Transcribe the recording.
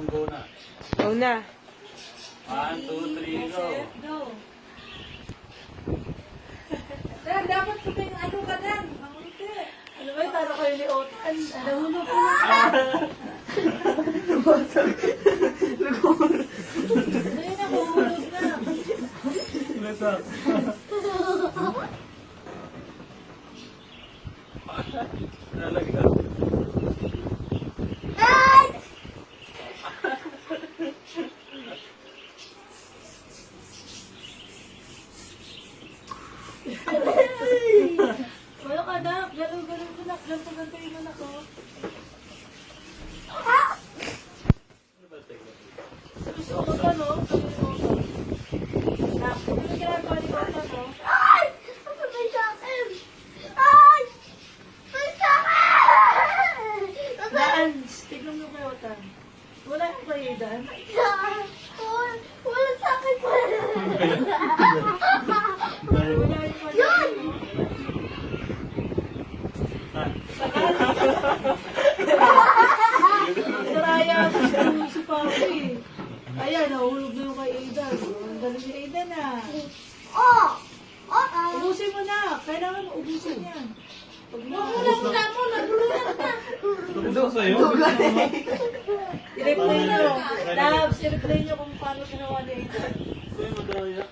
go na. Go na. 1, 2, 3, go. Go. Dan, dapat ko yung ano ka, Dan. Mamuti. Ano ba, taro kayo ni Otan. Nahulog ko na. Ayun na, mahulog na. Lasak. Talaga. Wala ka, Nak. Galaw-galaw ko, Nak. Ganto-gantoin mo, Nak, oh. Gusto ko ba, no? Sabi ni Otan. Nak, ano ginagawa ni Otan, no? Daan, tignan mo kay Otan. Wala yung kayo, Daan. Wala yung kayo. Karaya si Papi. Ayan, nahulog na yung kay Aidan. Ang galing ni Aidan, ah. Ubusin mo na. Kailangan mo ubusin yan. Magulang mo na mo. Naguluyan na. Gusto sa'yo? I-replay nyo. Labs, i-replay nyo kung paano ginawa ni Aidan. Sa'yo madaya.